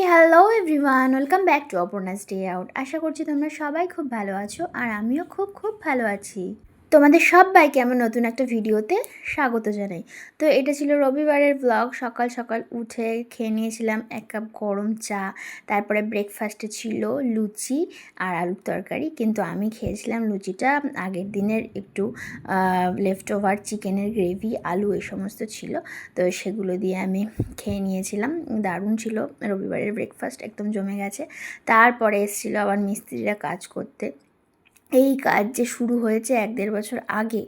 Hello everyone, welcome back to Aparna's day out. আশা করছি তোমরা সবাই খুব ভালো আছো আর আমিও খুব খুব ভালো আছি। তোমাদের সবাইকে আমার নতুন একটা ভিডিওতে স্বাগত জানাই। তো এটা ছিল রবিবারের ব্লগ। সকাল সকাল উঠে খেয়ে নিয়েছিলাম 1 কাপ গরম চা। তারপরে ব্রেকফাস্টে ছিল লুচি আর আলুর তরকারি, কিন্তু আমি খেয়েছিলাম লুচিটা আগের দিনের একটু লেফট ওভার চিকেনের গ্রেভি, আলু এই সমস্ত ছিল, তো সেগুলো দিয়ে আমি খেয়ে নিয়েছিলাম। দারুণ ছিল রবিবারের ব্রেকফাস্ট, একদম জমে গেছে। তারপরে এসেছিলো আবার মিস্ত্রিরা কাজ করতে। এই কাজ যে শুরু হয়েছে 1-1.5 বছর আগে,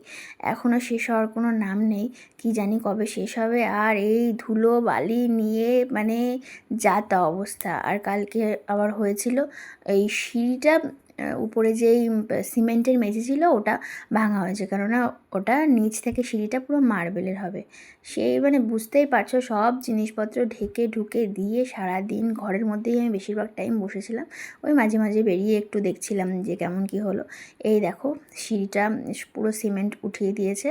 এখনও শেষ হওয়ার কোনো নাম নেই। কি জানি কবে শেষ হবে। আর এই ধুলো বালি নিয়ে মানে যা তা অবস্থা। আর কালকে আবার হয়েছিল এই সিঁড়িটা, উপরে যেই সিমেন্টের মেঝে ছিল ওটা ভাঙা হয়েছে, কেননা ওটা নিচ থেকে সিঁড়িটা পুরো মার্বেলের হবে। সেই মানে বুঝতেই পারছো, সব জিনিসপত্র ঢেকে ঢুকে দিয়ে সারাদিন ঘরের মধ্যেই আমি বেশিরভাগ টাইম বসেছিলাম। ওই মাঝে মাঝে বেরিয়ে একটু দেখছিলাম যে কেমন কি হলো। এই দেখো, সিঁড়িটা পুরো সিমেন্ট উঠিয়ে দিয়েছে,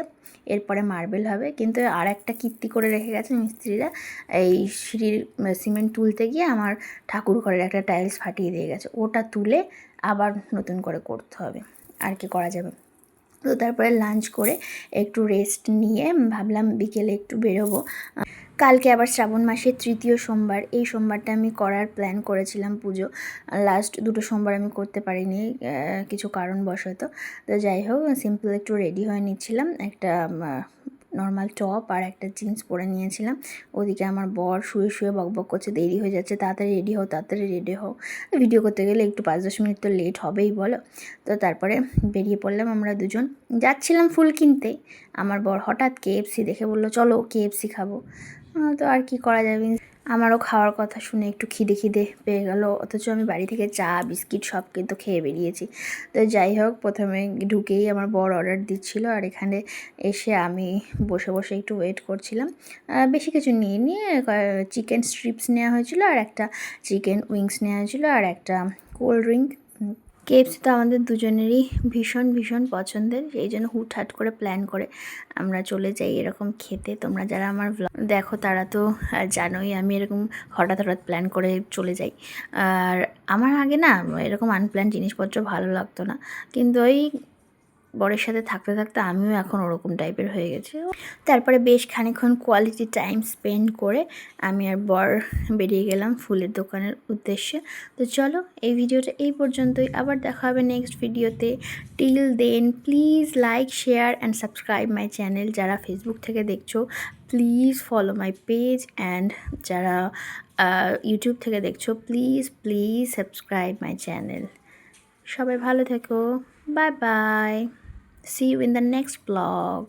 এরপরে মার্বেল হবে। কিন্তু আর একটা কীর্তি করে রেখে গেছে মিস্ত্রিরা, এই সিঁড়ির সিমেন্ট তুলতে গিয়ে আমার ঠাকুর ঘরের একটা টাইলস ফাটিয়ে দিয়ে গেছে, ওটা তুলে আবার নতুন করে করতে হবে। আর কি করা যাবে। তো তারপরে লাঞ্চ করে একটু রেস্ট নিয়ে ভাবলাম বিকেলে একটু বেরোবো। কালকে আবার শ্রাবণ মাসের 3য় সোমবার, এই সোমবারটা আমি করার প্ল্যান করেছিলাম পুজো। লাস্ট 2টো সোমবার আমি করতে পারিনি কিছু কারণবশত। তো যাই হোক, সিম্পল একটু রেডি হয়ে নিচ্ছিলাম, একটা নর্মাল টপ আর একটা জিন্স পরে নিয়েছিলাম। ওদিকে আমার বর শুয়ে শুয়ে বকবক করছে, দেরি হয়ে যাচ্ছে, তাড়াতাড়ি রেডি হও, তাড়াতাড়ি রেডি হও। ভিডিও করতে গেলে একটু 5-10 মিনিট তো লেট হবেই বলো। তো তারপরে বেরিয়ে পড়লাম আমরা দুজন। যাচ্ছিলাম ফুল কিনতে, আমার বর হঠাৎ কেএফসি দেখে বললো চলো কেএফসি খাবো। তো আর কি করা যাবে, আমারও খাওয়ার কথা শুনে একটু খিদে খিদে পেয়ে গেল, অথচ আমি বাড়ি থেকে চা বিস্কিট সব কিন্তু খেয়ে বেরিয়েছি। তো যাই হোক, প্রথমে ঢুকেই আমার বর অর্ডার দিচ্ছিল, আর এখানে এসে আমি বসে বসে একটু ওয়েট করছিলাম। বেশি কিছু নিয়ে চিকেন স্ট্রিপস নেওয়া হয়েছিল, আর একটা চিকেন উইংস নেওয়া হয়েছিল, আর একটা কোল্ড ড্রিঙ্ক। কেএফসি তো আমাদের দুজনেরই ভীষণ ভীষণ পছন্দের, সেই জন্য হুটহাট করে প্ল্যান করে আমরা চলে যাই এরকম খেতে। তোমরা যারা আমার ব্লগ দেখো তারা তো জানোই আমি এরকম হঠাৎ হঠাৎ প্ল্যান করে চলে যাই। আর আমার আগে না এরকম আনপ্ল্যান জিনিসপত্র ভালো লাগতো না, কিন্তু ওই বরের সাথে থাকতে থাকতে আমিও এখন ওরকম টাইপের হয়ে গেছি। তারপরে বেশ খানিকক্ষণ কোয়ালিটি টাইম স্পেন্ড করে আমি আর বর বেরিয়ে গেলাম ফুলের দোকানের উদ্দেশ্যে। তো চলো, এই ভিডিওটা এই পর্যন্তই, আবার দেখা হবে নেক্সট ভিডিওতে। Till then please like, share and subscribe my channel. যারা ফেসবুক থেকে দেখছো please follow my page, and যারা ইউটিউব থেকে দেখছো please please subscribe my channel. সবাই ভালো থেকো, bye bye, see you in the next vlog.